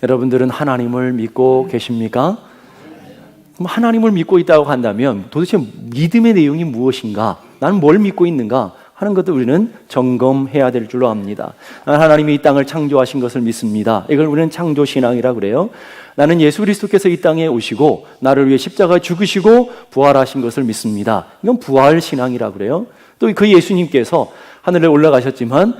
여러분들은 하나님을 믿고 계십니까? 그럼 하나님을 믿고 있다고 한다면 도대체 믿음의 내용이 무엇인가? 나는 뭘 믿고 있는가? 하는 것도 우리는 점검해야 될 줄로 압니다. 하나님이 이 땅을 창조하신 것을 믿습니다. 이걸 우리는 창조신앙이라고 그래요. 나는 예수 그리스도께서 이 땅에 오시고 나를 위해 십자가에 죽으시고 부활하신 것을 믿습니다. 이건 부활신앙이라고 그래요. 또 그 예수님께서 하늘에 올라가셨지만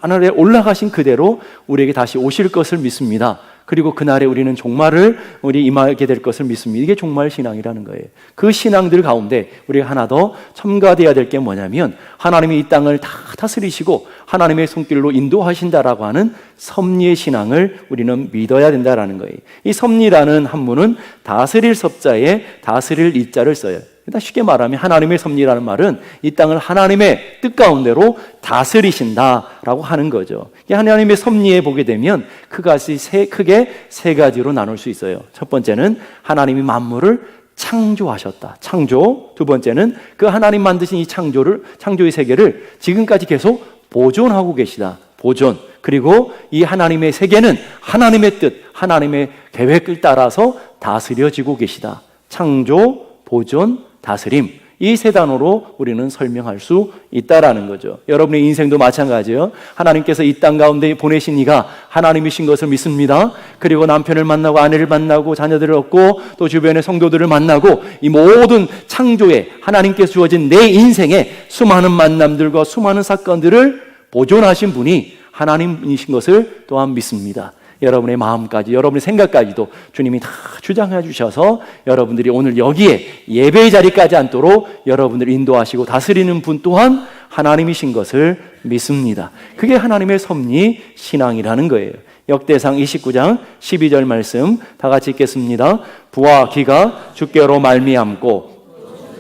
하늘에 올라가신 그대로 우리에게 다시 오실 것을 믿습니다. 그리고 그날에 우리는 종말을 임하게 될 것을 믿습니다. 이게 종말 신앙이라는 거예요. 그 신앙들 가운데 우리가 하나 더 첨가되어야 될 게 뭐냐면 하나님이 이 땅을 다 다스리시고 하나님의 손길로 인도하신다라고 하는 섭리의 신앙을 우리는 믿어야 된다라는 거예요. 이 섭리라는 한문은 다스릴 섭자에 다스릴 이자를 써요. 쉽게 말하면 하나님의 섭리라는 말은 이 땅을 하나님의 뜻 가운데로 다스리신다라고 하는 거죠. 하나님의 섭리에 보게 되면 크게 세 가지로 나눌 수 있어요. 첫 번째는 하나님이 만물을 창조하셨다. 창조. 두 번째는 그 하나님 만드신 이 창조의 세계를 지금까지 계속 보존하고 계시다. 보존. 그리고 이 하나님의 세계는 하나님의 뜻, 하나님의 계획을 따라서 다스려지고 계시다. 창조, 보존, 다스림. 이 세 단어로 우리는 설명할 수 있다라는 거죠. 여러분의 인생도 마찬가지예요. 하나님께서 이 땅 가운데 보내신 이가 하나님이신 것을 믿습니다. 그리고 남편을 만나고 아내를 만나고 자녀들을 얻고 또 주변의 성도들을 만나고 이 모든 창조에 하나님께서 주어진 내 인생에 수많은 만남들과 수많은 사건들을 보존하신 분이 하나님이신 것을 또한 믿습니다. 여러분의 마음까지, 여러분의 생각까지도 주님이 다 주장해 주셔서 여러분들이 오늘 여기에 예배의 자리까지 앉도록 여러분들을 인도하시고 다스리는 분 또한 하나님이신 것을 믿습니다. 그게 하나님의 섭리 신앙이라는 거예요. 역대상 29장 12절 말씀 다 같이 읽겠습니다. 부와 기가 주께로 말미암고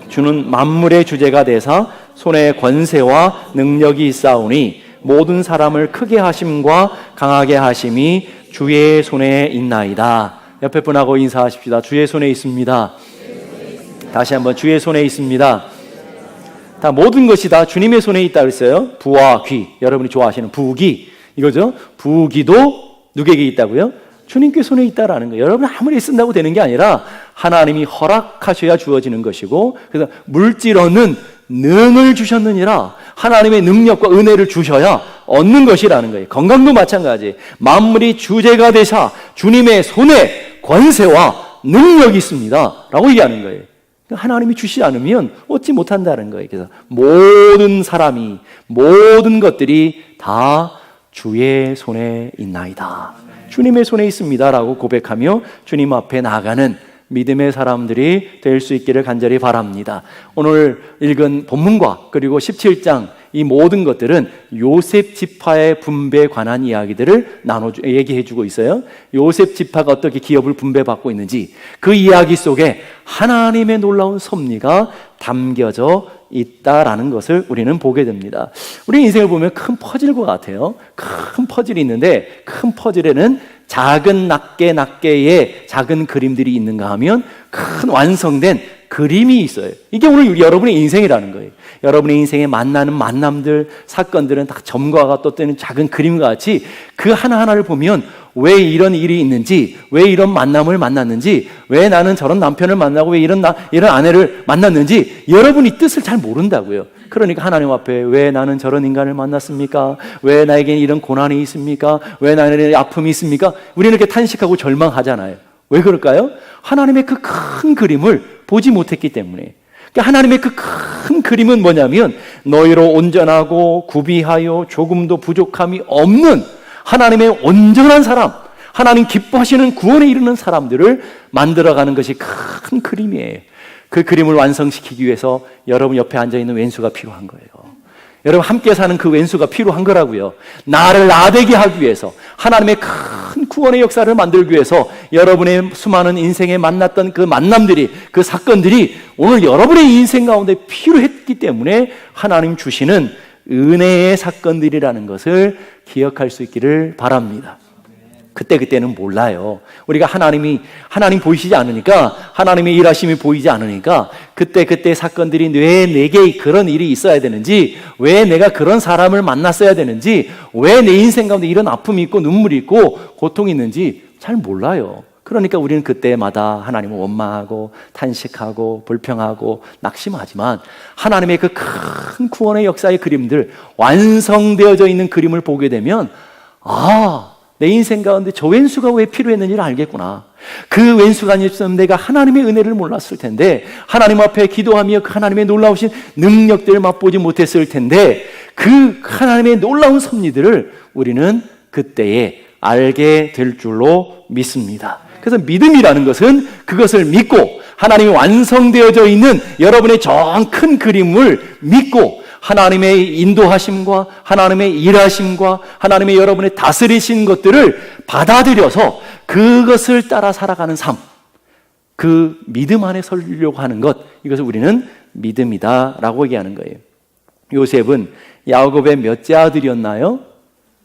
주는 만물의 주제가 되사 손에 권세와 능력이 있사오니 모든 사람을 크게 하심과 강하게 하심이 주의 손에 있나이다. 옆에 분하고 인사하십시다. 주의 손에 있습니다. 다시 한번 주의 손에 있습니다. 다 모든 것이 다 주님의 손에 있다 그랬어요. 부와 귀, 여러분이 좋아하시는 부귀 이거죠. 부귀도 누구에게 있다고요? 주님께 손에 있다라는 거예요. 여러분 아무리 쓴다고 되는 게 아니라 하나님이 허락하셔야 주어지는 것이고, 그래서 물질 얻는 능을 주셨느니라. 하나님의 능력과 은혜를 주셔야 얻는 것이라는 거예요. 건강도 마찬가지. 만물이 주제가 되사 주님의 손에 권세와 능력이 있습니다 라고 얘기하는 거예요. 하나님이 주시지 않으면 얻지 못한다는 거예요. 그래서 모든 사람이, 모든 것들이 다 주의 손에 있나이다, 주님의 손에 있습니다 라고 고백하며 주님 앞에 나아가는 믿음의 사람들이 될 수 있기를 간절히 바랍니다. 오늘 읽은 본문과 그리고 17장 이 모든 것들은 요셉 지파의 분배에 관한 이야기들을 얘기해주고 있어요. 요셉 지파가 어떻게 기업을 분배받고 있는지 그 이야기 속에 하나님의 놀라운 섭리가 담겨져 있다라는 것을 우리는 보게 됩니다. 우리 인생을 보면 큰 퍼즐과 같아요. 큰 퍼즐이 있는데 큰 퍼즐에는 작은 낱개의 작은 그림들이 있는가 하면 큰 완성된 그림이 있어요. 이게 오늘 여러분의 인생이라는 거예요. 여러분의 인생에 만나는 만남들, 사건들은 다 점과 떴다는 작은 그림과 같이 그 하나하나를 보면 왜 이런 일이 있는지, 왜 이런 만남을 만났는지, 왜 나는 저런 남편을 만나고 왜 이런 아내를 만났는지 여러분이 뜻을 잘 모른다고요. 그러니까 하나님 앞에 왜 나는 저런 인간을 만났습니까? 왜 나에게 이런 고난이 있습니까? 왜 나에게 아픔이 있습니까? 우리는 이렇게 탄식하고 절망하잖아요. 왜 그럴까요? 하나님의 그 큰 그림을 보지 못했기 때문에. 그러니까 하나님의 그 큰 그림은 뭐냐면 너희로 온전하고 구비하여 조금도 부족함이 없는 하나님의 온전한 사람, 하나님 기뻐하시는 구원에 이르는 사람들을 만들어가는 것이 큰 그림이에요. 그 그림을 완성시키기 위해서 여러분 옆에 앉아있는 왼수가 필요한 거예요. 여러분 함께 사는 그 왼수가 필요한 거라고요. 나를 나되게 하기 위해서, 하나님의 큰 구원의 역사를 만들기 위해서 여러분의 수많은 인생에 만났던 그 만남들이, 그 사건들이 오늘 여러분의 인생 가운데 필요했기 때문에 하나님 주시는 은혜의 사건들이라는 것을 기억할 수 있기를 바랍니다. 그때는 몰라요. 우리가 하나님 보이시지 않으니까, 하나님의 일하심이 보이지 않으니까 그때 사건들이 왜 내게 그런 일이 있어야 되는지, 왜 내가 그런 사람을 만났어야 되는지, 왜 내 인생 가운데 이런 아픔이 있고 눈물이 있고 고통이 있는지 잘 몰라요. 그러니까 우리는 그때마다 하나님을 원망하고 탄식하고 불평하고 낙심하지만 하나님의 그 큰 구원의 역사의 그림들, 완성되어져 있는 그림을 보게 되면 내 인생 가운데 저 왼수가 왜 필요했는지를 알겠구나. 그 왼수가 아니었으면 내가 하나님의 은혜를 몰랐을 텐데, 하나님 앞에 기도하며 그 하나님의 놀라우신 능력들을 맛보지 못했을 텐데, 그 하나님의 놀라운 섭리들을 우리는 그때에 알게 될 줄로 믿습니다. 그래서 믿음이라는 것은 그것을 믿고 하나님이 완성되어져 있는 여러분의 저 큰 그림을 믿고 하나님의 인도하심과 하나님의 일하심과 하나님의 여러분의 다스리신 것들을 받아들여서 그것을 따라 살아가는 삶, 그 믿음 안에 서려고 하는 것, 이것을 우리는 믿음이다라고 얘기하는 거예요. 요셉은 야곱의 몇째 아들이었나요?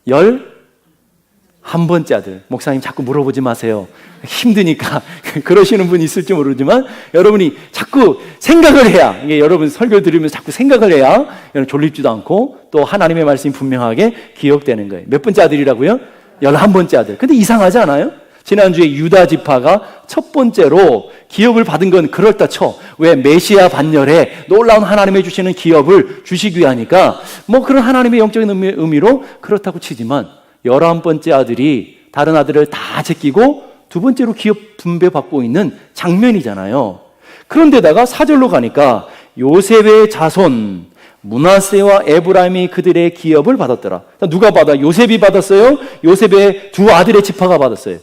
11번째 아들. 목사님 자꾸 물어보지 마세요. 힘드니까 그러시는 분이 있을지 모르지만 여러분이 자꾸 생각을 해야, 이게 여러분 설교 들으면서 자꾸 생각을 해야 졸립지도 않고 또 하나님의 말씀이 분명하게 기억되는 거예요. 몇 번째 아들이라고요? 11번째 아들. 근데 이상하지 않아요? 지난주에 유다 지파가 첫 번째로 기업을 받은 건 그렇다 쳐. 왜? 메시아 반열에 놀라운 하나님의 주시는 기업을 주시기 위하니까 뭐 그런 하나님의 영적인 의미로 그렇다고 치지만 11번째 아들이 다른 아들을 다 제끼고 두 번째로 기업 분배받고 있는 장면이잖아요. 그런데다가 4절로 가니까 요셉의 자손 므낫세와 에브라임이 그들의 기업을 받았더라. 누가 받아? 요셉이 받았어요? 요셉의 두 아들의 지파가 받았어요?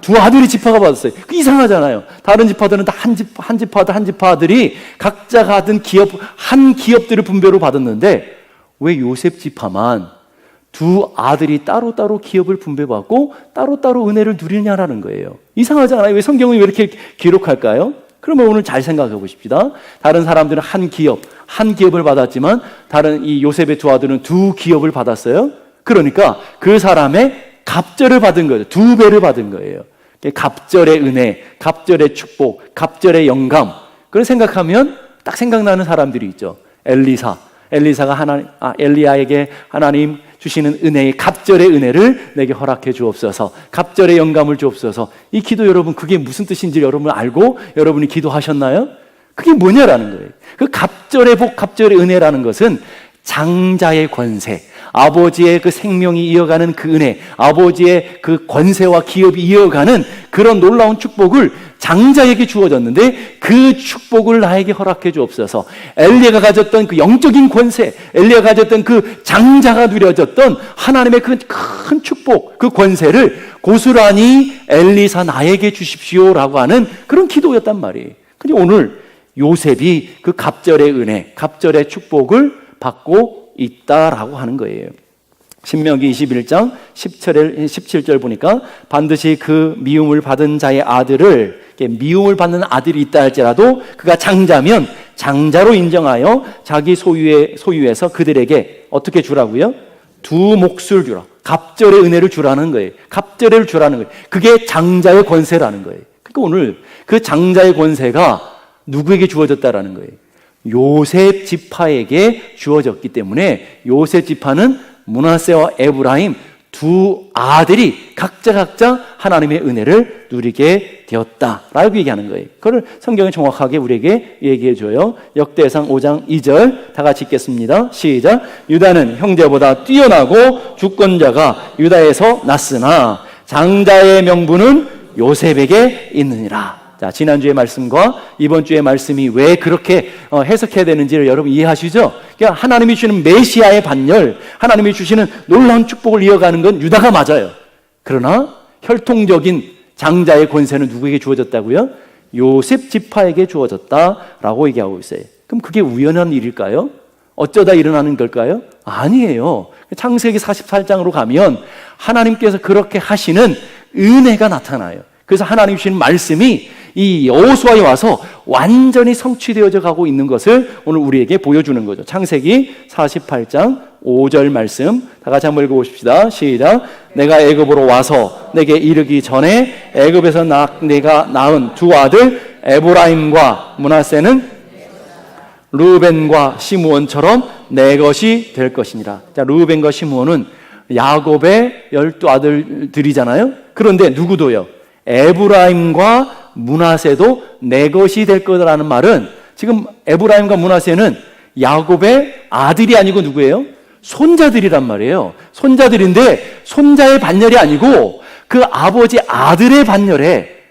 두 아들의 지파가 받았어요. 이상하잖아요. 다른 지파들은 다 한 지파들이 각자 가진 한 기업들을 분배로 받았는데 왜 요셉 지파만 두 아들이 따로따로 기업을 분배받고 따로따로 은혜를 누리냐라는 거예요. 이상하지 않아요? 왜 성경은 왜 이렇게 기록할까요? 그러면 오늘 잘 생각해 보십시다. 다른 사람들은 한 기업을 받았지만 다른 이 요셉의 두 아들은 두 기업을 받았어요. 그러니까 그 사람의 갑절을 받은 거예요. 두 배를 받은 거예요. 갑절의 은혜, 갑절의 축복, 갑절의 영감. 그걸 생각하면 딱 생각나는 사람들이 있죠. 엘리사가 엘리야에게 하나님 주시는 은혜의 갑절의 은혜를 내게 허락해 주옵소서, 갑절의 영감을 주옵소서. 이 기도 여러분 그게 무슨 뜻인지 여러분 알고 여러분이 기도하셨나요? 그게 뭐냐라는 거예요. 그 갑절의 복, 갑절의 은혜라는 것은 장자의 권세, 아버지의 그 생명이 이어가는 그 은혜, 아버지의 그 권세와 기업이 이어가는 그런 놀라운 축복을 장자에게 주어졌는데 그 축복을 나에게 허락해 주옵소서. 엘리야가 가졌던 그 영적인 권세, 엘리야가 가졌던 그 장자가 누려졌던 하나님의 그 큰 축복, 그 권세를 고스란히 엘리사 나에게 주십시오라고 하는 그런 기도였단 말이에요. 근데 오늘 요셉이 그 갑절의 은혜, 갑절의 축복을 받고 있다라고 하는 거예요. 신명기 21장 17절 보니까 반드시 그 미움을 받은 자의 아들을, 미움을 받는 아들이 있다 할지라도 그가 장자면 장자로 인정하여 자기 소유에서 그들에게 어떻게 주라고요? 두 몫을 주라. 갑절의 은혜를 주라는 거예요. 갑절을 주라는 거예요. 그게 장자의 권세라는 거예요. 그러니까 오늘 그 장자의 권세가 누구에게 주어졌다라는 거예요? 요셉 지파에게 주어졌기 때문에 요셉 지파는 므낫세와 에브라임 두 아들이 각자 하나님의 은혜를 누리게 되었다라고 얘기하는 거예요. 그걸 성경이 정확하게 우리에게 얘기해 줘요. 역대상 5장 2절 다 같이 읽겠습니다. 시작. 유다는 형제보다 뛰어나고 주권자가 유다에서 났으나 장자의 명분은 요셉에게 있느니라. 자, 지난주의 말씀과 이번 주의 말씀이 왜 그렇게 해석해야 되는지를 여러분 이해하시죠? 그러니까 하나님이 주시는 메시아의 반열, 하나님이 주시는 놀라운 축복을 이어가는 건 유다가 맞아요. 그러나 혈통적인 장자의 권세는 누구에게 주어졌다고요? 요셉 지파에게 주어졌다라고 얘기하고 있어요. 그럼 그게 우연한 일일까요? 어쩌다 일어나는 걸까요? 아니에요. 창세기 48장으로 가면 하나님께서 그렇게 하시는 은혜가 나타나요. 그래서 하나님 주시는 말씀이 이 여호수아에 와서 완전히 성취되어져 가고 있는 것을 오늘 우리에게 보여주는 거죠. 창세기 48장 5절 말씀 다 같이 한번 읽어보십시다. 시작. 내가 애굽으로 와서 내게 이르기 전에 애굽에서 내가 낳은 두 아들 에브라임과 므낫세는 르우벤과 시므온처럼 내 것이 될 것이니라. 자, 르우벤과 시므온은 야곱의 12 아들들이잖아요. 그런데 누구도요? 에브라임과 므낫세도 내 것이 될 거라는 말은 지금 에브라임과 므낫세는 야곱의 아들이 아니고 누구예요? 손자들이란 말이에요. 손자들인데 손자의 반열이 아니고 그 아버지 아들의 반열에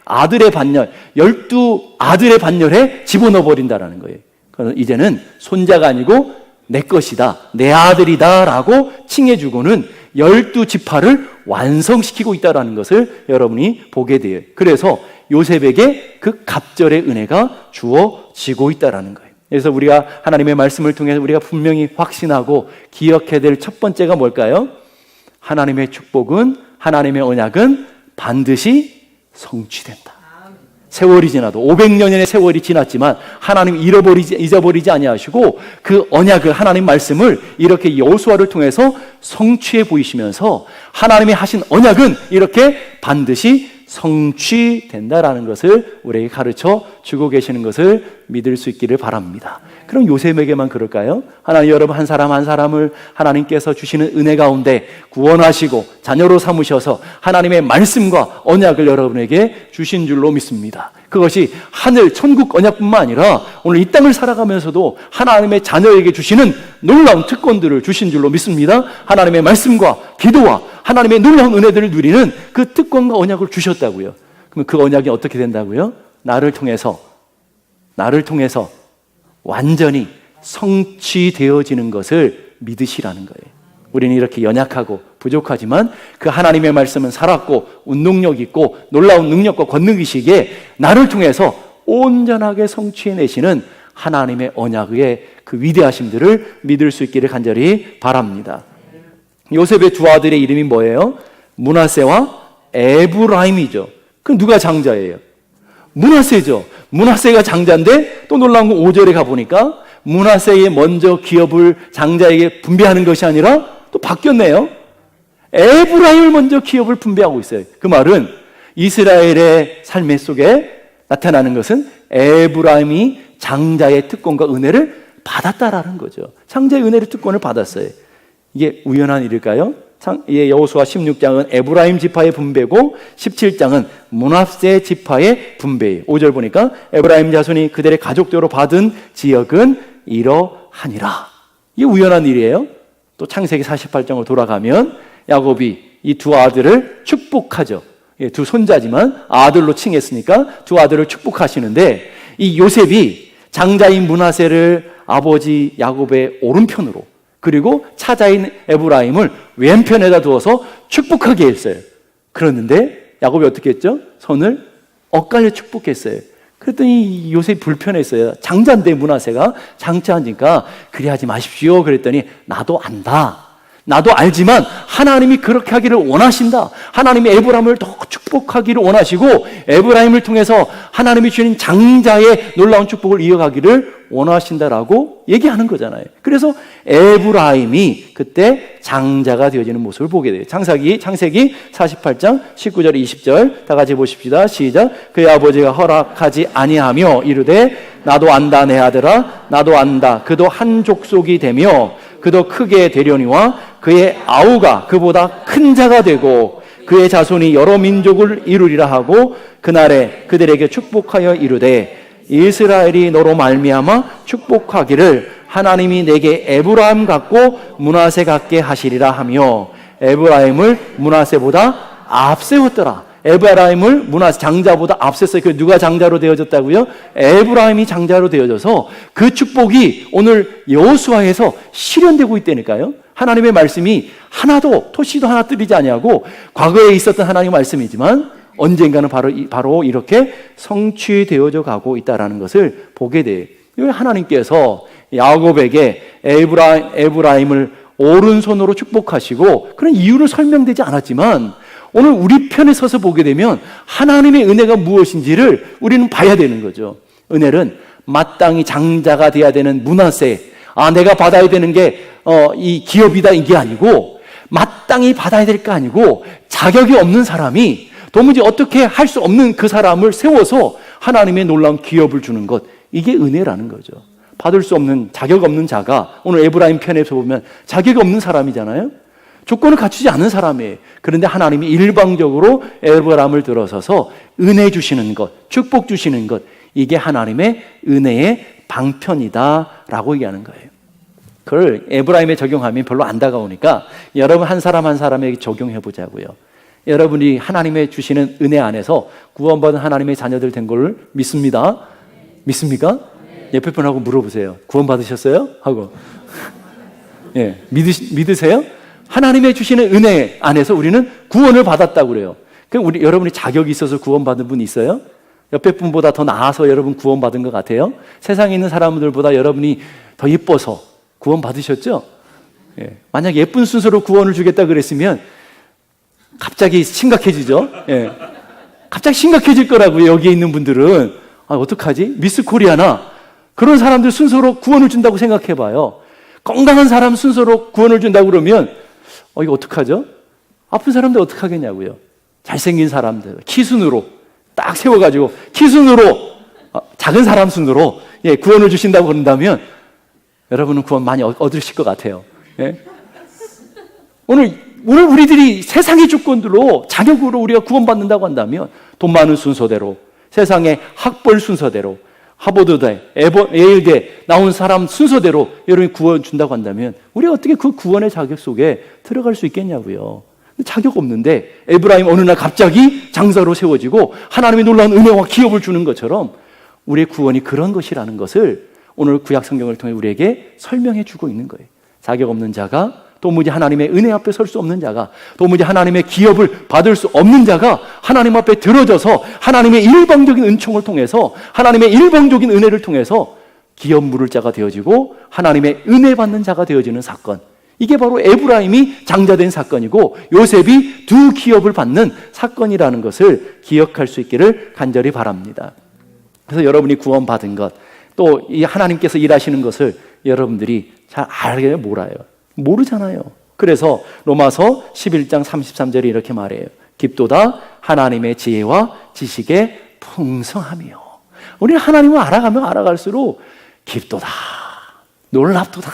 12 아들의 반열에 집어넣어 버린다라는 거예요. 그래서 이제는 손자가 아니고 내 것이다, 내 아들이다 라고 칭해주고는 12지파를 완성시키고 있다는 것을 여러분이 보게 돼요. 그래서 요셉에게 그 갑절의 은혜가 주어지고 있다는 거예요. 그래서 우리가 하나님의 말씀을 통해서 우리가 분명히 확신하고 기억해야 될 첫 번째가 뭘까요? 하나님의 축복은, 하나님의 언약은 반드시 성취된다. 세월이 지나도 500년의 세월이 지났지만 하나님 잊어버리지 아니하시고 그 언약을, 하나님 말씀을 이렇게 여호수아를 통해서 성취해 보이시면서 하나님이 하신 언약은 이렇게 반드시 성취된다라는 것을 우리에게 가르쳐 주고 계시는 것을 믿을 수 있기를 바랍니다. 그럼 요셉에게만 그럴까요? 하나님, 여러분 한 사람 한 사람을 하나님께서 주시는 은혜 가운데 구원하시고 자녀로 삼으셔서 하나님의 말씀과 언약을 여러분에게 주신 줄로 믿습니다. 그것이 하늘 천국 언약뿐만 아니라 오늘 이 땅을 살아가면서도 하나님의 자녀에게 주시는 놀라운 특권들을 주신 줄로 믿습니다. 하나님의 말씀과 기도와 하나님의 놀라운 은혜들을 누리는 그 특권과 언약을 주셨다고요. 그럼 그 언약이 어떻게 된다고요? 나를 통해서 완전히 성취되어지는 것을 믿으시라는 거예요. 우리는 이렇게 연약하고 부족하지만 그 하나님의 말씀은 살았고 운동력 있고 놀라운 능력과 권능이시기에 나를 통해서 온전하게 성취해내시는 하나님의 언약의 그 위대하심들을 믿을 수 있기를 간절히 바랍니다. 요셉의 두 아들의 이름이 뭐예요? 므낫세와 에브라임이죠. 그럼 누가 장자예요? 므낫세죠. 므낫세가 장자인데 또 놀라운 건 5절에 가보니까 므낫세의 먼저 기업을 장자에게 분배하는 것이 아니라 또 바뀌었네요. 에브라임을 먼저 기업을 분배하고 있어요. 그 말은 이스라엘의 삶의 속에 나타나는 것은 에브라임이 장자의 특권과 은혜를 받았다라는 거죠. 장자의 은혜를 특권을 받았어요. 이게 우연한 일일까요? 여호수아 16장은 에브라임 지파의 분배고 17장은 므낫세 지파의 분배예요. 5절 보니까 에브라임 자손이 그들의 가족대로 받은 지역은 이러하니라. 이게 우연한 일이에요. 또 창세기 48장으로 돌아가면 야곱이 이 두 아들을 축복하죠. 두 손자지만 아들로 칭했으니까 두 아들을 축복하시는데 이 요셉이 장자인 므낫세를 아버지 야곱의 오른편으로 그리고 차자인 에브라임을 왼편에다 두어서 축복하게 했어요. 그랬는데 야곱이 어떻게 했죠? 손을 엇갈려 축복했어요. 그랬더니 요셉이 불편했어요. 장자인데 므낫세가 장자니까 그리 하지 마십시오. 그랬더니 나도 안다. 나도 알지만 하나님이 그렇게 하기를 원하신다. 하나님이 에브라임을 더 축복하기를 원하시고 에브라임을 통해서 하나님이 주신 장자의 놀라운 축복을 이어가기를 원하신다라고 얘기하는 거잖아요. 그래서 에브라임이 그때 장자가 되어지는 모습을 보게 돼요. 창세기 48장 19절 20절 다 같이 보십시다. 시작. 그의 아버지가 허락하지 아니하며 이르되 나도 안다 내 아들아 나도 안다 그도 한 족속이 되며 그도 크게 되려니와 그의 아우가 그보다 큰 자가 되고 그의 자손이 여러 민족을 이루리라 하고 그날에 그들에게 축복하여 이르되 이스라엘이 너로 말미암아 축복하기를 하나님이 내게 에브라임 같고 므낫세 같게 하시리라 하며 에브라임을 므낫세보다 앞세웠더라. 에브라임을 므낫세 장자보다 앞섰어요. 그 누가 장자로 되어졌다고요? 에브라임이 장자로 되어져서 그 축복이 오늘 여호수아에서 실현되고 있다니까요. 하나님의 말씀이 하나도 토시도 하나 뜨리지 아니하고 과거에 있었던 하나님의 말씀이지만 언젠가는 바로 이렇게 성취되어져 가고 있다는 것을 보게 돼요. 하나님께서 야곱에게 에브라임을 오른손으로 축복하시고 그런 이유를 설명되지 않았지만 오늘 우리 편에 서서 보게 되면 하나님의 은혜가 무엇인지를 우리는 봐야 되는 거죠. 은혜는 마땅히 장자가 돼야 되는 므낫세, 내가 받아야 되는 게 이 기업이다 이게 아니고 마땅히 받아야 될 거 아니고 자격이 없는 사람이 도무지 어떻게 할 수 없는 그 사람을 세워서 하나님의 놀라운 기업을 주는 것, 이게 은혜라는 거죠. 받을 수 없는 자격 없는 자가 오늘 에브라임 편에서 보면 자격이 없는 사람이잖아요. 조건을 갖추지 않은 사람이에요. 그런데 하나님이 일방적으로 에브라임을 들어서서 은혜 주시는 것, 축복 주시는 것, 이게 하나님의 은혜의 방편이다라고 얘기하는 거예요. 그걸 에브라임에 적용하면 별로 안 다가오니까 여러분 한 사람 한 사람에게 적용해 보자고요. 여러분이 하나님의 주시는 은혜 안에서 구원받은 하나님의 자녀들 된 걸 믿습니다. 믿습니까? 옆에 분하고 물어보세요. 구원받으셨어요? 하고. 예, 믿으세요? 하나님의 주시는 은혜 안에서 우리는 구원을 받았다고 그래요. 여러분이 자격이 있어서 구원받은 분 있어요? 옆에 분보다 더 나아서 여러분 구원받은 것 같아요? 세상에 있는 사람들보다 여러분이 더 예뻐서 구원받으셨죠? 예, 만약 예쁜 순서로 구원을 주겠다 그랬으면 갑자기 심각해지죠? 예, 갑자기 심각해질 거라고요. 여기에 있는 분들은. 어떡하지? 미스 코리아나 그런 사람들 순서로 구원을 준다고 생각해 봐요. 건강한 사람 순서로 구원을 준다고 그러면 이거 어떡하죠? 아픈 사람들 어떡하겠냐고요. 잘생긴 사람들 키순으로 딱 세워가지고 키순으로 작은 사람 순으로 구원을 주신다고 그런다면 여러분은 구원 많이 얻으실 것 같아요. 예? 오늘 우리들이 세상의 조건들로 자격으로 우리가 구원받는다고 한다면 돈 많은 순서대로 세상의 학벌 순서대로 하버드대, 예일대 나온 사람 순서대로 여러분이 구원 준다고 한다면 우리가 어떻게 그 구원의 자격 속에 들어갈 수 있겠냐고요. 자격 없는데 에브라임 어느 날 갑자기 장사로 세워지고 하나님의 놀라운 은혜와 기업을 주는 것처럼 우리의 구원이 그런 것이라는 것을 오늘 구약 성경을 통해 우리에게 설명해 주고 있는 거예요. 자격 없는 자가 도무지 하나님의 은혜 앞에 설 수 없는 자가 도무지 하나님의 기업을 받을 수 없는 자가 하나님 앞에 들어져서 하나님의 일방적인 은총을 통해서 하나님의 일방적인 은혜를 통해서 기업 물을 자가 되어지고 하나님의 은혜 받는 자가 되어지는 사건, 이게 바로 에브라임이 장자된 사건이고 요셉이 두 기업을 받는 사건이라는 것을 기억할 수 있기를 간절히 바랍니다. 그래서 여러분이 구원받은 것, 또 이 하나님께서 일하시는 것을 여러분들이 잘 알게 몰라요. 모르잖아요. 그래서 로마서 11장 33절에 이렇게 말해요. 깊도다 하나님의 지혜와 지식의 풍성함이요. 우리는 하나님을 알아가면 알아갈수록 깊도다, 놀랍도다,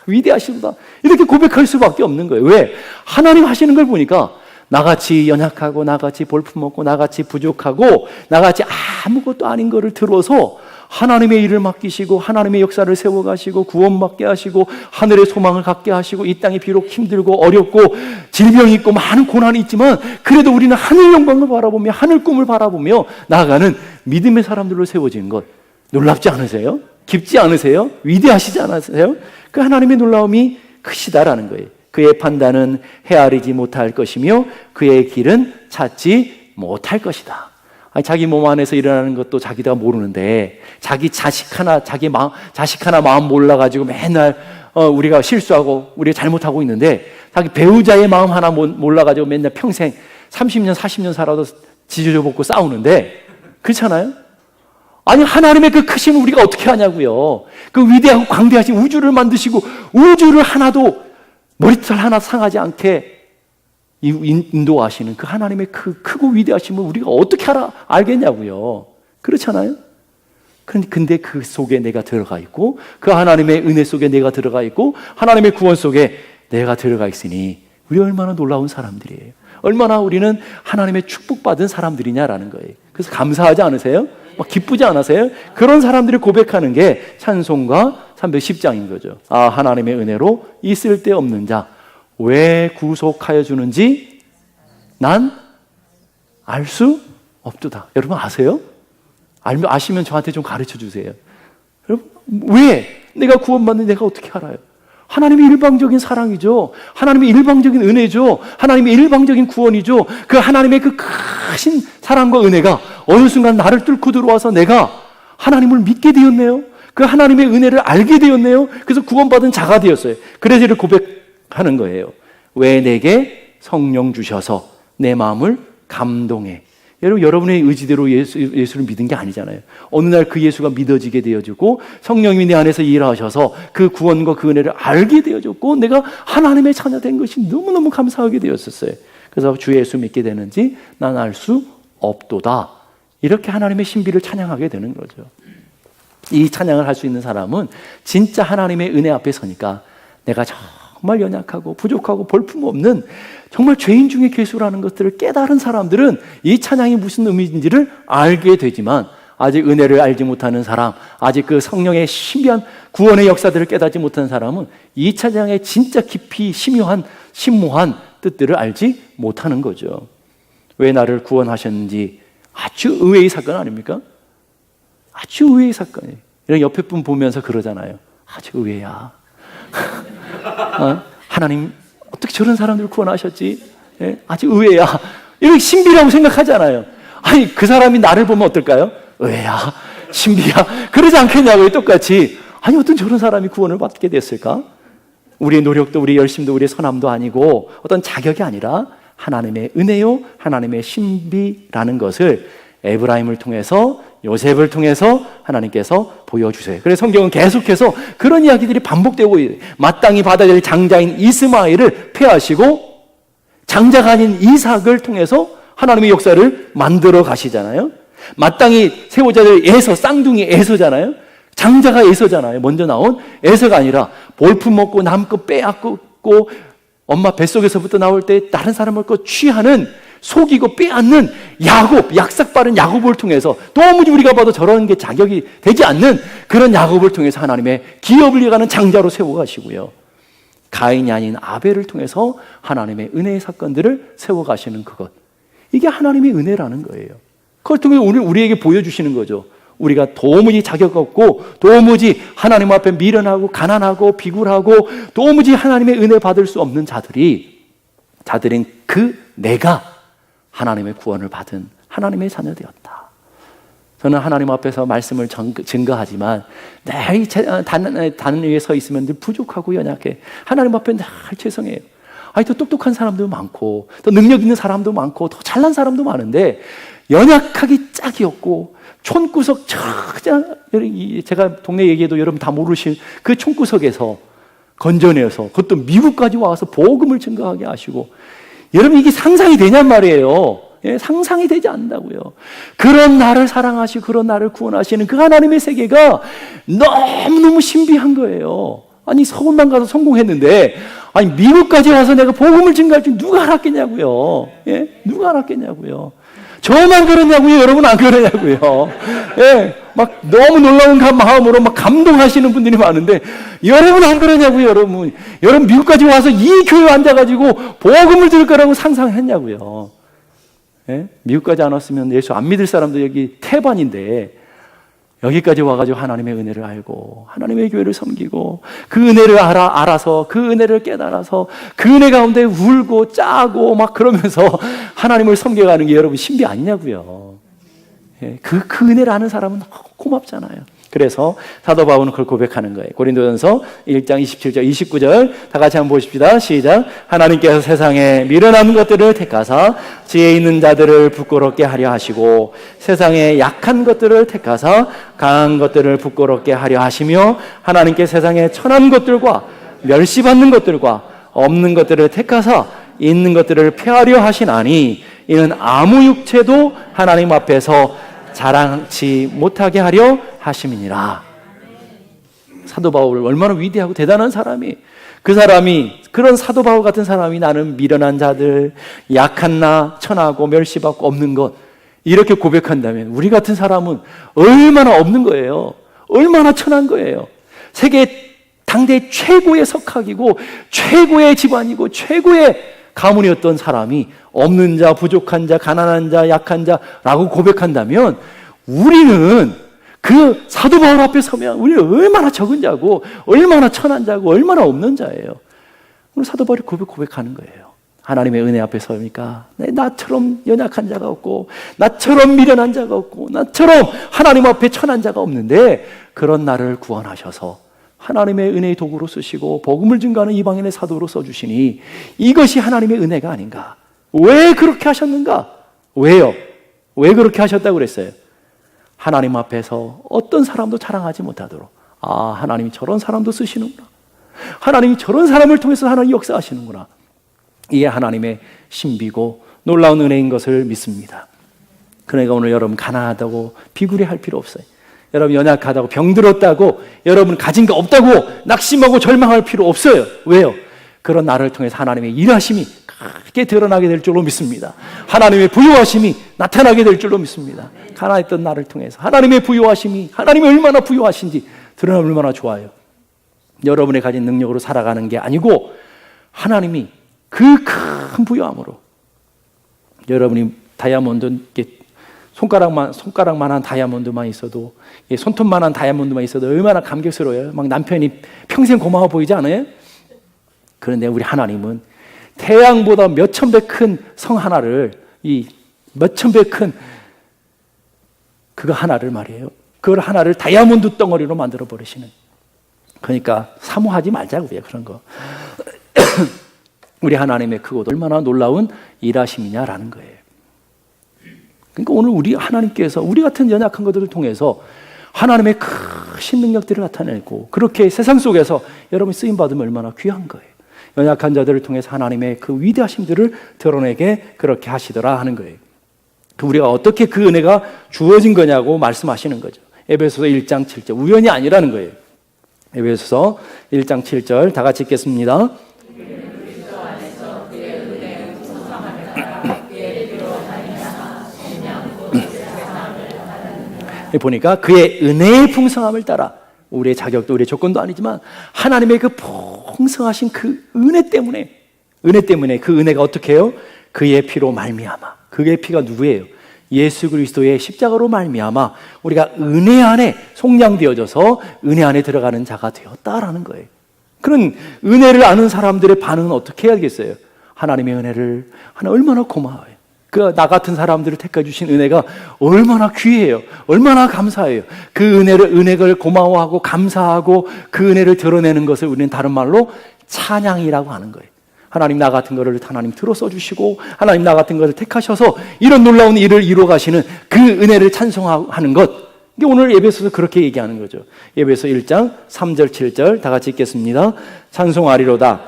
위대하시도다 이렇게 고백할 수밖에 없는 거예요. 왜? 하나님 하시는 걸 보니까 나같이 연약하고 나같이 볼품없고 나같이 부족하고 나같이 아무것도 아닌 거를 들어서 하나님의 일을 맡기시고 하나님의 역사를 세워가시고 구원받게 하시고 하늘의 소망을 갖게 하시고 이 땅이 비록 힘들고 어렵고 질병이 있고 많은 고난이 있지만 그래도 우리는 하늘 영광을 바라보며 하늘 꿈을 바라보며 나아가는 믿음의 사람들로 세워진 것, 놀랍지 않으세요? 깊지 않으세요? 위대하시지 않으세요? 그 하나님의 놀라움이 크시다라는 거예요. 그의 판단은 헤아리지 못할 것이며 그의 길은 찾지 못할 것이다. 자기 몸 안에서 일어나는 것도 자기가 모르는데 자기 자식 하나 마음 몰라가지고 맨날 우리가 실수하고 우리가 잘못하고 있는데 자기 배우자의 마음 하나 몰라가지고 맨날 평생 30년 40년 살아도 지저져 먹고 싸우는데 그렇잖아요? 아니 하나님의 그 크심을 우리가 어떻게 하냐고요. 그 위대하고 광대하신 우주를 만드시고 우주를 하나도 머리털 하나 상하지 않게 인도하시는 그 하나님의 그 크고 위대하심을 우리가 어떻게 알겠냐고요. 그렇잖아요? 근데 그 속에 내가 들어가 있고 그 하나님의 은혜 속에 내가 들어가 있고 하나님의 구원 속에 내가 들어가 있으니 우리 얼마나 놀라운 사람들이에요. 얼마나 우리는 하나님의 축복받은 사람들이냐라는 거예요. 그래서 감사하지 않으세요? 막 기쁘지 않으세요? 그런 사람들이 고백하는 게 찬송가 310장인 거죠. 하나님의 은혜로 있을 데 없는 자 왜 구속하여 주는지 난 알 수 없도다. 여러분 아세요? 아시면 저한테 좀 가르쳐 주세요. 여러분 왜 내가 구원받는 내가 어떻게 알아요? 하나님의 일방적인 사랑이죠. 하나님의 일방적인 은혜죠. 하나님의 일방적인 구원이죠. 그 하나님의 그 크신 사랑과 은혜가 어느 순간 나를 뚫고 들어와서 내가 하나님을 믿게 되었네요. 그 하나님의 은혜를 알게 되었네요. 그래서 구원받은 자가 되었어요. 그래서 이를 고백하는 거예요. 왜 내게 성령 주셔서 내 마음을 감동해. 여러분의 의지대로 예수를 믿은 게 아니잖아요. 어느 날 그 예수가 믿어지게 되어지고 성령이 내 안에서 일하셔서 그 구원과 그 은혜를 알게 되어졌고 내가 하나님의 자녀 된 것이 너무너무 감사하게 되었었어요. 그래서 주 예수 믿게 되는지 난 알 수 없도다. 이렇게 하나님의 신비를 찬양하게 되는 거죠. 이 찬양을 할 수 있는 사람은 진짜 하나님의 은혜 앞에 서니까 내가 정말 연약하고 부족하고 볼품없는 정말 죄인 중에 괴수라는 것들을 깨달은 사람들은 이 찬양이 무슨 의미인지를 알게 되지만, 아직 은혜를 알지 못하는 사람, 아직 그 성령의 신비한 구원의 역사들을 깨닫지 못한 사람은 이 찬양의 진짜 깊이 심오한 뜻들을 알지 못하는 거죠. 왜 나를 구원하셨는지 아주 의외의 사건 아닙니까? 아주 의외의 사건이에요. 이런 옆에 분 보면서 그러잖아요. 아주 의외야. 하나님 어떻게 저런 사람들을 구원하셨지? 예? 아주 의외야. 이렇게 신비라고 생각하잖아요. 아니, 그 사람이 나를 보면 어떨까요? 의외야, 신비야. 그러지 않겠냐고요, 똑같이. 아니, 어떤 저런 사람이 구원을 받게 됐을까? 우리의 노력도, 우리의 열심도, 우리의 선함도 아니고 어떤 자격이 아니라 하나님의 은혜요, 하나님의 신비라는 것을 에브라임을 통해서, 요셉을 통해서 하나님께서 보여주세요. 그래서 성경은 계속해서 그런 이야기들이 반복되고, 마땅히 받아야 될 장자인 이스마엘을 폐하시고 장자가 아닌 이삭을 통해서 하나님의 역사를 만들어 가시잖아요. 마땅히 세워져야 될 에서, 쌍둥이 에서잖아요. 장자가 에서잖아요. 먼저 나온 에서가 아니라 볼품 먹고 남고 빼앗고 엄마 뱃속에서부터 나올 때 다른 사람을 거 취하는, 속이고 빼앗는 야곱, 약삭 빠른 야곱을 통해서, 도무지 우리가 봐도 저런 게 자격이 되지 않는 그런 야곱을 통해서 하나님의 기업을 이어가는 장자로 세워가시고요. 가인이 아닌 아벨을 통해서 하나님의 은혜의 사건들을 세워가시는 그것, 이게 하나님의 은혜라는 거예요. 그걸 통해 오늘 우리에게 보여주시는 거죠. 우리가 도무지 자격 없고 도무지 하나님 앞에 미련하고 가난하고 비굴하고 도무지 하나님의 은혜 받을 수 없는 자들인 그 내가 하나님의 구원을 받은 하나님의 자녀 되었다. 저는 하나님 앞에서 말씀을 증거하지만 늘 단 위에 서 있으면 늘 부족하고 연약해. 하나님 앞에 늘 죄송해요. 아니, 더 똑똑한 사람도 많고 더 능력 있는 사람도 많고 더 잘난 사람도 많은데 연약하기 짝이 없고 촌구석 제가 동네 얘기해도 여러분 다 모르실 그 촌구석에서 건져내서, 그것도 미국까지 와서 복음을 증거하게 하시고, 여러분 이게 상상이 되냔 말이에요. 예, 상상이 되지 않는다고요. 그런 나를 사랑하시고 그런 나를 구원하시는 그 하나님의 세계가 너무너무 신비한 거예요. 아니, 서울만 가서 성공했는데, 아니 미국까지 와서 내가 복음을 증거할 줄 누가 알았겠냐고요. 예? 누가 알았겠냐고요. 저만 그러냐고요? 여러분 안 그러냐고요? 예, 막 너무 놀라운 마음으로 막 감동하시는 분들이 많은데, 여러분 안 그러냐고요? 여러분 미국까지 와서 이 교회 앉아가지고 복음을 들을 거라고 상상했냐고요? 예? 미국까지 안 왔으면 예수 안 믿을 사람도 여기 태반인데, 여기까지 와가지고 하나님의 은혜를 알고 하나님의 교회를 섬기고 그 은혜를 알아서 그 은혜를 깨달아서 그 은혜 가운데 울고 짜고 막 그러면서 하나님을 섬겨가는 게 여러분 신비 아니냐고요. 예, 그 은혜를 아는 사람은 너무 고맙잖아요. 그래서 사도 바울은 그걸 고백하는 거예요. 고린도전서 1장 27절 29절 다 같이 한번 보십시다. 시작. 하나님께서 세상에 미련한 것들을 택하사 지혜 있는 자들을 부끄럽게 하려 하시고 세상에 약한 것들을 택하사 강한 것들을 부끄럽게 하려 하시며 하나님께 세상에 천한 것들과 멸시받는 것들과 없는 것들을 택하사 있는 것들을 폐하려 하시나니 이는 아무 육체도 하나님 앞에서 자랑치 못하게 하려 하심이니라. 사도 바울 얼마나 위대하고 대단한 사람이, 그 사람이, 그런 사도 바울 같은 사람이 나는 미련한 자들, 약한 나, 천하고 멸시받고 없는 것, 이렇게 고백한다면 우리 같은 사람은 얼마나 없는 거예요. 얼마나 천한 거예요. 세계 당대 최고의 석학이고 최고의 집안이고 최고의 가문이었던 사람이 없는 자, 부족한 자, 가난한 자, 약한 자라고 고백한다면 우리는 그 사도 바울 앞에 서면 우리는 얼마나 적은 자고 얼마나 천한 자고 얼마나 없는 자예요. 오늘 사도 바울이 고백하는 거예요. 하나님의 은혜 앞에 서니까 나처럼 연약한 자가 없고 나처럼 미련한 자가 없고 나처럼 하나님 앞에 천한 자가 없는데 그런 나를 구원하셔서 하나님의 은혜의 도구로 쓰시고 복음을 증거하는 이방인의 사도로 써주시니 이것이 하나님의 은혜가 아닌가. 왜 그렇게 하셨는가? 왜요? 왜 그렇게 하셨다고 그랬어요? 하나님 앞에서 어떤 사람도 자랑하지 못하도록, 아, 하나님이 저런 사람도 쓰시는구나, 하나님이 저런 사람을 통해서 하나님 역사하시는구나, 이게 하나님의 신비고 놀라운 은혜인 것을 믿습니다. 그러니까 오늘 여러분 가난하다고 비굴해 할 필요 없어요. 여러분 연약하다고 병들었다고 여러분 가진 게 없다고 낙심하고 절망할 필요 없어요. 왜요? 그런 나를 통해서 하나님의 일하심이 크게 드러나게 될 줄로 믿습니다. 하나님의 부요하심이 나타나게 될 줄로 믿습니다. 가난했던 나를 통해서 하나님의 부요하심이, 하나님이 얼마나 부요하신지 드러나면 얼마나 좋아요. 여러분의 가진 능력으로 살아가는 게 아니고 하나님이 그 큰 부요함으로, 여러분이 다이아몬드 손가락만한 다이아몬드만 있어도, 손톱만한 다이아몬드만 있어도 얼마나 감격스러워요. 막 남편이 평생 고마워 보이지 않아요? 그런데 우리 하나님은 태양보다 몇천 배 큰 성 하나를, 이 몇천 배 큰 그거 하나를 말이에요. 그걸 하나를 다이아몬드 덩어리로 만들어 버리시는. 그러니까 사모하지 말자고요, 그런 거. 우리 하나님의 크고 얼마나 놀라운 일하심이냐라는 거예요. 그러니까 오늘 우리 하나님께서 우리 같은 연약한 것들을 통해서 하나님의 크신 능력들을 나타내고, 그렇게 세상 속에서 여러분이 쓰임받으면 얼마나 귀한 거예요. 연약한 자들을 통해서 하나님의 그 위대하심들을 드러내게 그렇게 하시더라 하는 거예요. 우리가 어떻게 그 은혜가 주어진 거냐고 말씀하시는 거죠. 에베소서 1장 7절, 우연이 아니라는 거예요. 에베소서 1장 7절 다 같이 읽겠습니다. 보니까 그의 은혜의 풍성함을 따라, 우리의 자격도 우리의 조건도 아니지만 하나님의 그 풍성하신 그 은혜 때문에 그 은혜가 어떻게 해요? 그의 피로 말미암아. 그의 피가 누구예요? 예수 그리스도의 십자가로 말미암아 우리가 은혜 안에 속량되어져서 은혜 안에 들어가는 자가 되었다라는 거예요. 그런 은혜를 아는 사람들의 반응은 어떻게 해야겠어요? 하나님의 은혜를 얼마나 고마워요. 나 같은 사람들을 택해 주신 은혜가 얼마나 귀해요. 얼마나 감사해요. 그 은혜를 고마워하고 감사하고 그 은혜를 드러내는 것을 우리는 다른 말로 찬양이라고 하는 거예요. 하나님 나 같은 거를 하나님 들어 써주시고, 하나님 나 같은 것을 택하셔서 이런 놀라운 일을 이루어 가시는 그 은혜를 찬송하는 것. 이게 오늘 예배소서 그렇게 얘기하는 거죠. 예배소 1장 3절 7절 다 같이 읽겠습니다. 찬송하리로다.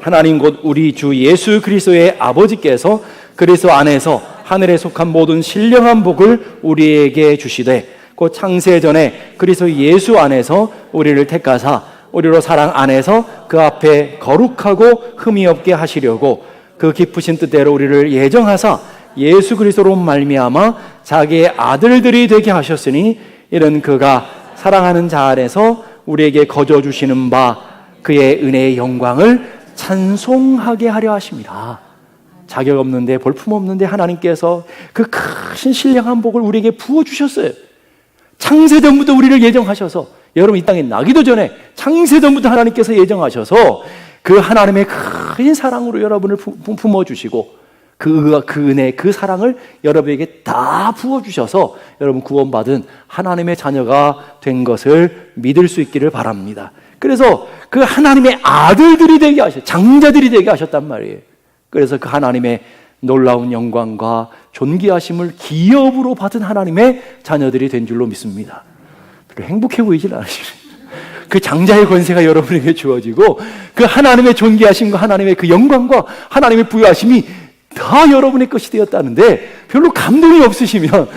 하나님 곧 우리 주 예수 그리스도의 아버지께서 그리스도 안에서 하늘에 속한 모든 신령한 복을 우리에게 주시되, 곧 창세 전에 그리스도 예수 안에서 우리를 택하사 우리로 사랑 안에서 그 앞에 거룩하고 흠이 없게 하시려고 그 기쁘신 뜻대로 우리를 예정하사 예수 그리스도로 말미암아 자기의 아들들이 되게 하셨으니, 이는 그가 사랑하는 자 안에서 우리에게 거저 주시는 바 그의 은혜의 영광을 찬송하게 하려 하십니다. 자격 없는데, 볼품 없는데 하나님께서 그 크신 신령한 복을 우리에게 부어주셨어요. 창세전부터 우리를 예정하셔서, 여러분 이 땅에 나기도 전에 창세전부터 하나님께서 예정하셔서 그 하나님의 큰 사랑으로 여러분을 품어주시고, 그 은혜, 그 사랑을 여러분에게 다 부어주셔서 여러분 구원받은 하나님의 자녀가 된 것을 믿을 수 있기를 바랍니다. 그래서 그 하나님의 아들들이 되게 장자들이 되게 하셨단 말이에요. 그래서 그 하나님의 놀라운 영광과 존귀하심을 기업으로 받은 하나님의 자녀들이 된 줄로 믿습니다. 별로 행복해 보이질 않으시죠? 그 장자의 권세가 여러분에게 주어지고 그 하나님의 존귀하심과 하나님의 그 영광과 하나님의 부여하심이 다 여러분의 것이 되었다는데 별로 감동이 없으시면,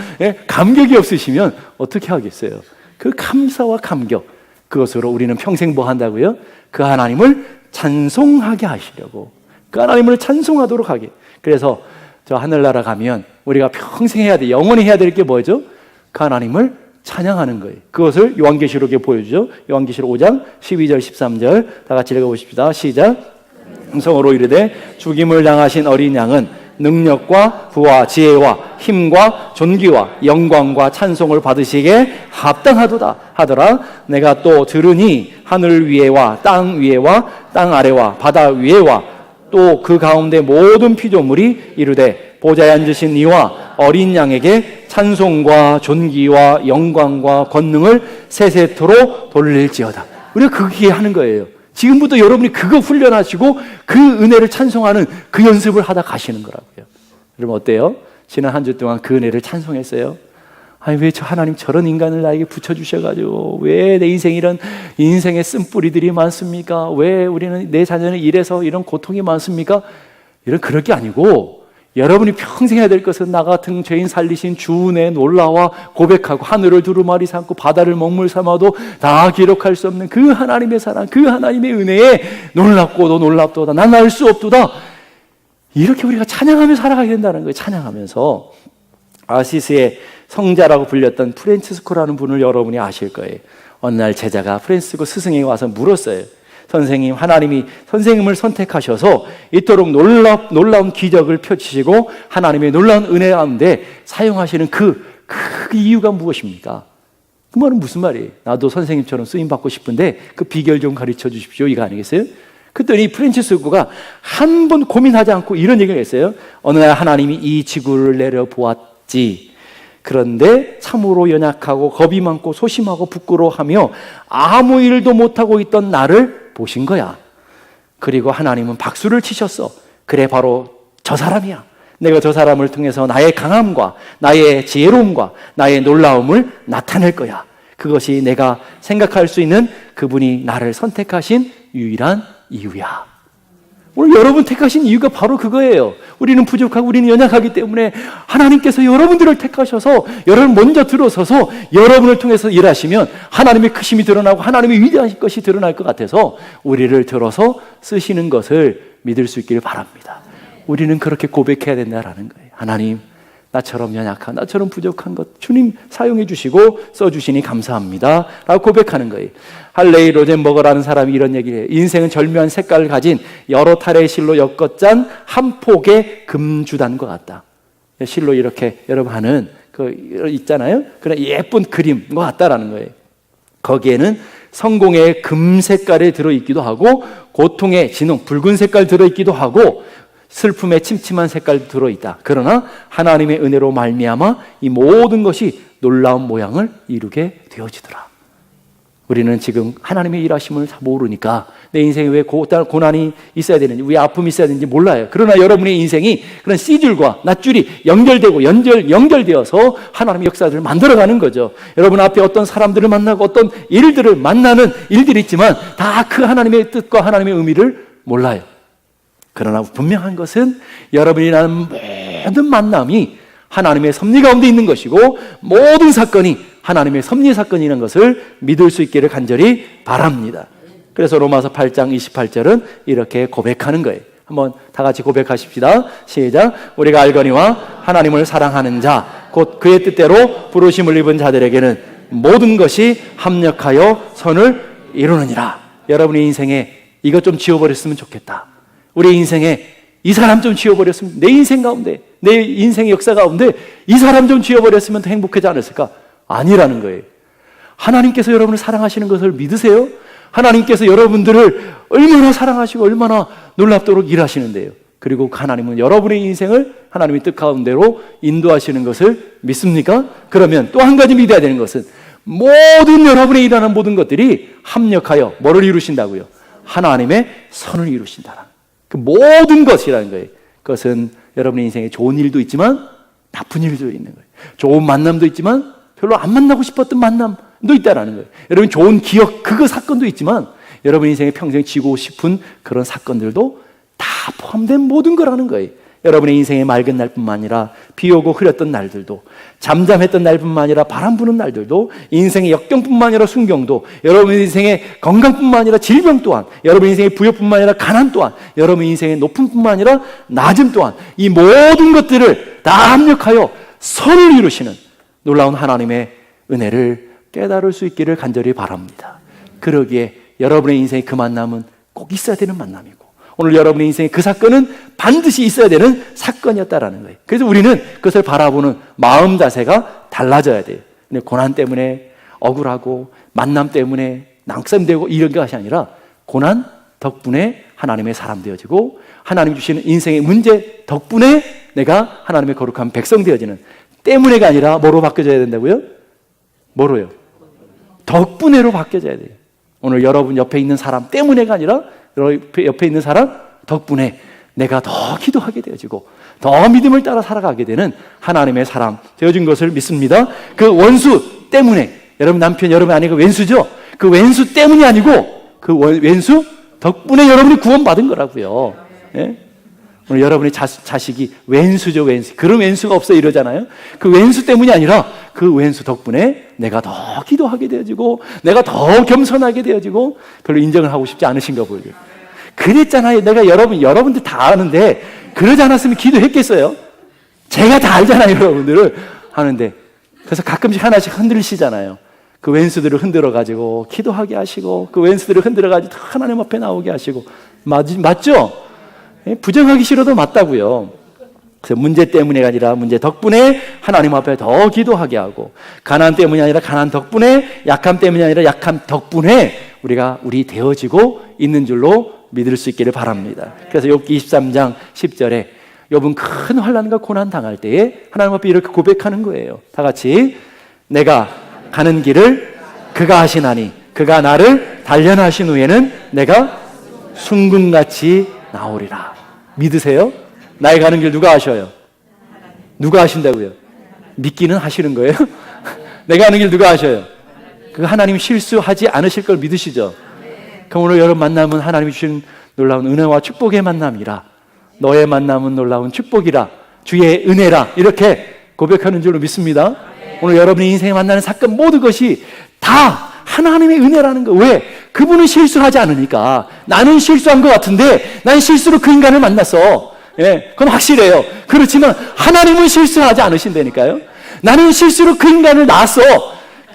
감격이 없으시면 어떻게 하겠어요? 그 감사와 감격, 그것으로 우리는 평생 뭐 한다고요? 그 하나님을 찬송하게 하시려고, 그 하나님을 찬송하도록 하게. 그래서 저 하늘나라 가면 우리가 평생 해야 돼, 영원히 해야 될 게 뭐죠? 그 하나님을 찬양하는 거예요. 그것을 요한계시록에 보여주죠. 요한계시록 5장 12절 13절 다 같이 읽어보십시다. 시작. 음성으로 이르되 죽임을 당하신 어린 양은 능력과 부와 지혜와 힘과 존귀와 영광과 찬송을 받으시기에 합당하도다 하더라. 내가 또 들으니 하늘 위에와 땅 위에와 땅 아래와 바다 위에와 또 그 가운데 모든 피조물이 이르되 보좌에 앉으신 이와 어린 양에게 찬송과 존귀와 영광과 권능을 세세토록 돌릴지어다. 우리가 그렇게 하는 거예요. 지금부터 여러분이 그거 훈련하시고 그 은혜를 찬송하는 그 연습을 하다 가시는 거라고요. 여러분 어때요? 지난 한 주 동안 그 은혜를 찬송했어요? 아니 왜 저 하나님 저런 인간을 나에게 붙여주셔가지고 왜 내 인생 이런 인생의 쓴뿌리들이 많습니까? 왜 우리는 내 자녀는 이래서 이런 고통이 많습니까? 이런 그럴 게 아니고 여러분이 평생 해야 될 것은 나 같은 죄인 살리신 주 은혜에 놀라와 고백하고 하늘을 두루마리 삼고 바다를 먹물 삼아도 다 기록할 수 없는 그 하나님의 사랑, 그 하나님의 은혜에 놀랍고도 놀랍도다. 난 알 수 없도다. 이렇게 우리가 찬양하며 살아가게 된다는 거예요. 찬양하면서. 아시스의 성자라고 불렸던 프란치스코라는 분을 여러분이 아실 거예요. 어느 날 제자가 프란치스코 스승에게 와서 물었어요. 선생님, 하나님이 선생님을 선택하셔서 이토록 놀라운 기적을 펼치시고 하나님의 놀라운 은혜 가운데 사용하시는 그 이유가 무엇입니까? 그 말은 무슨 말이에요? 나도 선생님처럼 쓰임받고 싶은데 그 비결 좀 가르쳐 주십시오. 이거 아니겠어요? 그랬더니 프란치스코가 한 번 고민하지 않고 이런 얘기를 했어요. 어느 날 하나님이 이 지구를 내려보았지. 그런데 참으로 연약하고 겁이 많고 소심하고 부끄러워하며 아무 일도 못하고 있던 나를 보신 거야. 그리고 하나님은 박수를 치셨어. 그래, 바로 저 사람이야. 내가 저 사람을 통해서 나의 강함과 나의 지혜로움과 나의 놀라움을 나타낼 거야. 그것이 내가 생각할 수 있는 그분이 나를 선택하신 유일한 이유야. 오늘 여러분 택하신 이유가 바로 그거예요. 우리는 부족하고 우리는 연약하기 때문에 하나님께서 여러분들을 택하셔서 여러분 먼저 들어서서 여러분을 통해서 일하시면 하나님의 크심이 드러나고 하나님의 위대하신 것이 드러날 것 같아서 우리를 들어서 쓰시는 것을 믿을 수 있기를 바랍니다. 우리는 그렇게 고백해야 된다라는 거예요. 하나님, 나처럼 연약한, 나처럼 부족한 것 주님 사용해 주시고 써주시니 감사합니다 라고 고백하는 거예요. 할레이 로젠버거라는 사람이 이런 얘기를 해요. 인생은 절묘한 색깔을 가진 여러 탈의 실로 엮어짠 한 폭의 금주단과 같다. 실로 이렇게 여러분 하는 그 있잖아요. 그런 예쁜 그림과 같다라는 거예요. 거기에는 성공의 금 색깔이 들어있기도 하고 고통의 진홍 붉은 색깔 들어있기도 하고 슬픔의 침침한 색깔 들어있다. 그러나 하나님의 은혜로 말미암아 이 모든 것이 놀라운 모양을 이루게 되어지더라. 우리는 지금 하나님의 일하심을 모르니까 내 인생에 왜 고난이 있어야 되는지, 왜 아픔이 있어야 되는지 몰라요. 그러나 여러분의 인생이 그런 C줄과 낫줄이 연결되고 연결되어서 하나님의 역사들을 만들어가는 거죠. 여러분 앞에 어떤 사람들을 만나고 어떤 일들을 만나는 일들이 있지만 다 그 하나님의 뜻과 하나님의 의미를 몰라요. 그러나 분명한 것은 여러분이 나는 모든 만남이 하나님의 섭리 가운데 있는 것이고 모든 사건이 하나님의 섭리 사건이라는 것을 믿을 수 있기를 간절히 바랍니다. 그래서 로마서 8장 28절은 이렇게 고백하는 거예요. 한번 다 같이 고백하십시다. 시작. 우리가 알거니와 하나님을 사랑하는 자 곧 그의 뜻대로 부르심을 입은 자들에게는 모든 것이 합력하여 선을 이루느니라. 여러분의 인생에 이것 좀 지워버렸으면 좋겠다. 우리 인생에 이 사람 좀 지워버렸으면, 내 인생 가운데, 내 인생의 역사 가운데 이 사람 좀 지워버렸으면 더 행복하지 않았을까? 아니라는 거예요. 하나님께서 여러분을 사랑하시는 것을 믿으세요? 하나님께서 여러분들을 얼마나 사랑하시고 얼마나 놀랍도록 일하시는데요. 그리고 하나님은 여러분의 인생을 하나님의 뜻 가운데로 인도하시는 것을 믿습니까? 그러면 또 한 가지 믿어야 되는 것은 모든 여러분의 일하는 모든 것들이 합력하여 뭐를 이루신다고요? 하나님의 선을 이루신다라. 그 모든 것이라는 거예요. 그것은 여러분의 인생에 좋은 일도 있지만 나쁜 일도 있는 거예요. 좋은 만남도 있지만 별로 안 만나고 싶었던 만남도 있다라는 거예요. 여러분 좋은 기억, 그거 사건도 있지만 여러분 인생에 평생 지고 싶은 그런 사건들도 다 포함된 모든 거라는 거예요. 여러분의 인생의 맑은 날뿐만 아니라 비 오고 흐렸던 날들도, 잠잠했던 날뿐만 아니라 바람 부는 날들도, 인생의 역경뿐만 아니라 순경도, 여러분 인생의 건강뿐만 아니라 질병 또한, 여러분 인생의 부여뿐만 아니라 가난 또한, 여러분 인생의 높음뿐만 아니라 낮음 또한, 이 모든 것들을 다 합력하여 선을 이루시는 놀라운 하나님의 은혜를 깨달을 수 있기를 간절히 바랍니다. 그러기에 여러분의 인생의 그 만남은 꼭 있어야 되는 만남이고, 오늘 여러분의 인생의 그 사건은 반드시 있어야 되는 사건이었다라는 거예요. 그래서 우리는 그것을 바라보는 마음 자세가 달라져야 돼요. 근데 고난 때문에 억울하고 만남 때문에 낙심되고 이런 것이 아니라 고난 덕분에 하나님의 사람 되어지고 하나님 주시는 인생의 문제 덕분에 내가 하나님의 거룩한 백성 되어지는, 때문에가 아니라 뭐로 바뀌어져야 된다고요? 뭐로요? 덕분에로 바뀌어져야 돼요. 오늘 여러분 옆에 있는 사람 때문에가 아니라 옆에 있는 사람 덕분에 내가 더 기도하게 되어지고 더 믿음을 따라 살아가게 되는 하나님의 사람 되어진 것을 믿습니다. 그 원수 때문에, 여러분 남편 여러분 아니고 왼수죠? 그 왼수 때문이 아니고 그 왼수 덕분에 여러분이 구원받은 거라고요. 예? 오늘 여러분의 자식이 왼수죠, 왼수. 그런 왼수가 없어 이러잖아요. 그 왼수 때문이 아니라 그 왼수 덕분에 내가 더 기도하게 되어지고 내가 더 겸손하게 되어지고 별로 인정을 하고 싶지 않으신가 보여요. 그랬잖아요. 내가 여러분들 다 아는데 그러지 않았으면 기도했겠어요? 제가 다 알잖아요, 여러분들을. 하는데 그래서 가끔씩 하나씩 흔들리시잖아요. 그 왼수들을 흔들어가지고 기도하게 하시고 그 왼수들을 흔들어가지고 하나님 앞에 나오게 하시고 맞죠? 부정하기 싫어도 맞다고요. 그래서 문제 때문이 아니라 문제 덕분에 하나님 앞에 더 기도하게 하고 가난 때문이 아니라 가난 덕분에 약함 때문이 아니라 약함 덕분에 우리 되어지고 있는 줄로 믿을 수 있기를 바랍니다. 그래서 욥기 23장 10절에 욥은 큰 환난과 고난 당할 때에 하나님 앞에 이렇게 고백하는 거예요. 다 같이 내가 가는 길을 그가 하시나니 그가 나를 단련하신 후에는 내가 순금같이 나오리라. 믿으세요? 나의 가는 길 누가 하셔요? 누가 하신다고요? 믿기는 하시는 거예요? 내가 가는 길 누가 하셔요? 그 하나님 실수하지 않으실 걸 믿으시죠? 그럼 오늘 여러분 만남은 하나님이 주신 놀라운 은혜와 축복의 만남이라 너의 만남은 놀라운 축복이라 주의 은혜라 이렇게 고백하는 줄로 믿습니다. 오늘 여러분의 인생에 만나는 사건 모든 것이 다 하나님의 은혜라는 거. 왜? 그분은 실수하지 않으니까. 나는 실수한 것 같은데 난 실수로 그 인간을 만났어. 그건 확실해요. 그렇지만 하나님은 실수하지 않으신다니까요. 나는 실수로 그 인간을 낳았어.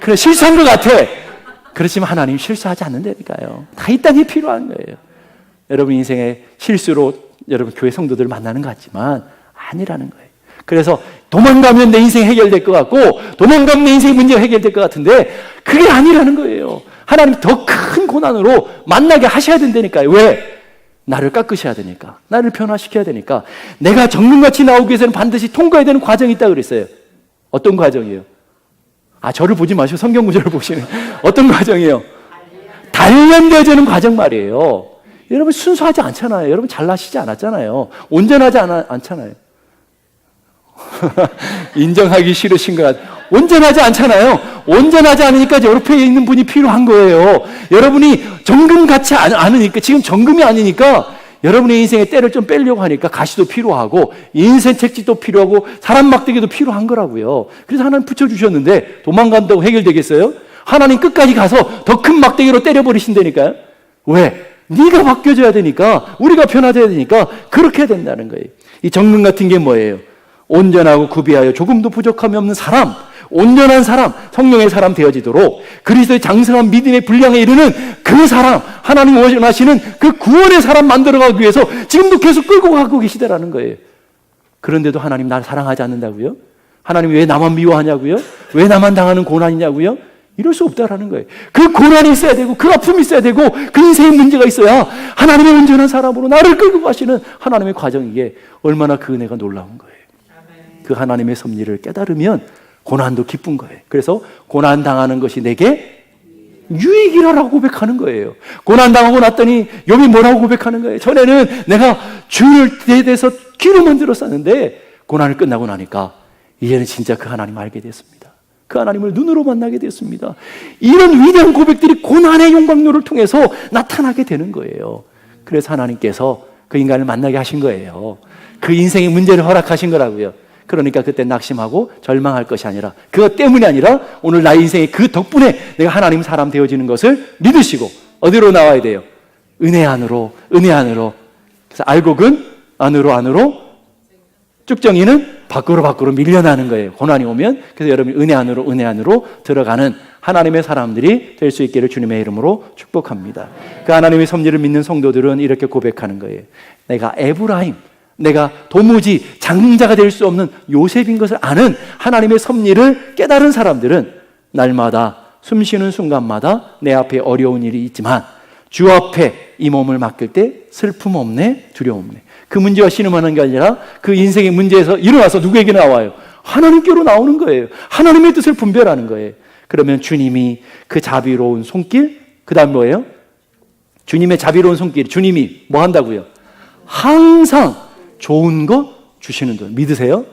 그래, 실수한 것 같아. 그렇지만 하나님 실수하지 않는다니까요. 다 이 땅에 필요한 거예요. 여러분 인생에 실수로 여러분 교회 성도들을 만나는 것 같지만 아니라는 거예요. 그래서 도망가면 내 인생이 해결될 것 같고 도망가면 내 인생의 문제가 해결될 것 같은데 그게 아니라는 거예요. 하나님 더 큰 고난으로 만나게 하셔야 된다니까요. 왜? 나를 깎으셔야 되니까. 나를 변화시켜야 되니까. 내가 정금같이 나오기 위해서는 반드시 통과해야 되는 과정이 있다고 그랬어요. 어떤 과정이에요? 저를 보지 마시고 성경 구절을 보시네. 어떤 과정이에요? 단련되어지는 과정 말이에요. 여러분 순수하지 않잖아요. 여러분 잘나시지 않았잖아요. 온전하지 않잖아요. 인정하기 싫으신 것 같아요. 온전하지 않잖아요. 온전하지 않으니까 옆에 있는 분이 필요한 거예요. 여러분이 정금같이 않으니까, 지금 정금이 아니니까 여러분의 인생의 때를 좀 빼려고 하니까 가시도 필요하고 인생 책지도 필요하고 사람 막대기도 필요한 거라고요. 그래서 하나님 붙여주셨는데 도망간다고 해결되겠어요? 하나님 끝까지 가서 더 큰 막대기로 때려버리신다니까요. 왜? 네가 바뀌어져야 되니까, 우리가 변화돼야 되니까 그렇게 된다는 거예요. 이 정금 같은 게 뭐예요? 온전하고 구비하여 조금도 부족함이 없는 사람, 온전한 사람, 성령의 사람 되어지도록 그리스도의 장성한 믿음의 분량에 이르는 그 사람, 하나님 원하시는 그 구원의 사람 만들어가기 위해서 지금도 계속 끌고 가고 계시다라는 거예요. 그런데도 하나님 나를 사랑하지 않는다고요? 하나님 왜 나만 미워하냐고요? 왜 나만 당하는 고난이냐고요? 이럴 수 없다라는 거예요. 그 고난이 있어야 되고 그 아픔이 있어야 되고 그 인생의 문제가 있어야 하나님의 온전한 사람으로 나를 끌고 가시는 하나님의 과정이게 얼마나 그 은혜가 놀라운 거예요. 그 하나님의 섭리를 깨달으면 고난도 기쁜 거예요. 그래서 고난 당하는 것이 내게 유익이라고 고백하는 거예요. 고난 당하고 났더니 욥이 뭐라고 고백하는 거예요? 전에는 내가 주를 대대서 귀로 만들었었는데 고난을 끝나고 나니까 이제는 진짜 그 하나님을 알게 됐습니다. 그 하나님을 눈으로 만나게 됐습니다. 이런 위대한 고백들이 고난의 영광로를 통해서 나타나게 되는 거예요. 그래서 하나님께서 그 인간을 만나게 하신 거예요. 그 인생의 문제를 허락하신 거라고요. 그러니까 그때 낙심하고 절망할 것이 아니라 그것 때문이 아니라 오늘 나의 인생의 그 덕분에 내가 하나님 사람 되어지는 것을 믿으시고 어디로 나와야 돼요? 은혜 안으로, 은혜 안으로. 그래서 알곡은 안으로 쭉정이는 밖으로 밀려나는 거예요. 고난이 오면. 그래서 여러분 은혜 안으로 들어가는 하나님의 사람들이 될 수 있기를 주님의 이름으로 축복합니다. 그 하나님의 섭리를 믿는 성도들은 이렇게 고백하는 거예요. 내가 에브라임, 내가 도무지 장자가 될 수 없는 요셉인 것을 아는 하나님의 섭리를 깨달은 사람들은 날마다 숨쉬는 순간마다 내 앞에 어려운 일이 있지만 주 앞에 이 몸을 맡길 때 슬픔 없네, 두려움 없네. 그 문제와 신음하는 게 아니라 그 인생의 문제에서 일어나서 누구에게 나와요? 하나님께로 나오는 거예요. 하나님의 뜻을 분별하는 거예요. 그러면 주님이 그 자비로운 손길, 그 다음 뭐예요? 주님의 자비로운 손길, 주님이 뭐 한다고요? 항상 좋은 거 주시는 분 믿으세요?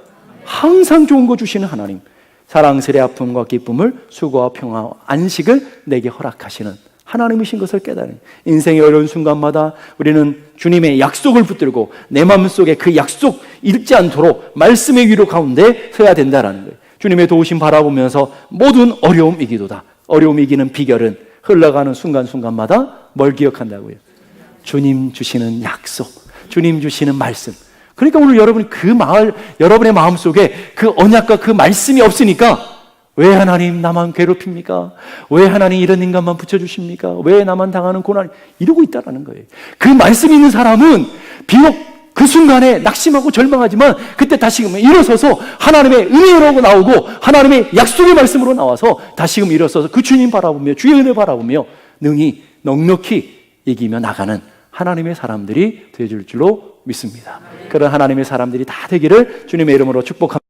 항상 좋은 거 주시는 하나님, 사랑스레 아픔과 기쁨을 수고와 평화와 안식을 내게 허락하시는 하나님이신 것을 깨달은 인생의 어려운 순간마다 우리는 주님의 약속을 붙들고 내 마음속에 그 약속 잃지 않도록 말씀의 위로 가운데 서야 된다라는 거예요. 주님의 도우심 바라보면서 모든 어려움 이기도다. 어려움 이기는 비결은 흘러가는 순간순간마다 뭘 기억한다고요? 주님 주시는 약속, 주님 주시는 말씀. 그러니까 오늘 여러분이 여러분의 마음속에 그 언약과 그 말씀이 없으니까 왜 하나님 나만 괴롭힙니까? 왜 하나님 이런 인간만 붙여주십니까? 왜 나만 당하는 고난? 이러고 있다는 거예요. 그 말씀이 있는 사람은 비록 그 순간에 낙심하고 절망하지만 그때 다시금 일어서서 하나님의 은혜로 나오고 하나님의 약속의 말씀으로 나와서 다시금 일어서서 그 주님 바라보며 주의 은혜 바라보며 능히 넉넉히 이기며 나가는 하나님의 사람들이 되어줄 줄로 믿습니다. 그런 하나님의 사람들이 다 되기를 주님의 이름으로 축복합니다.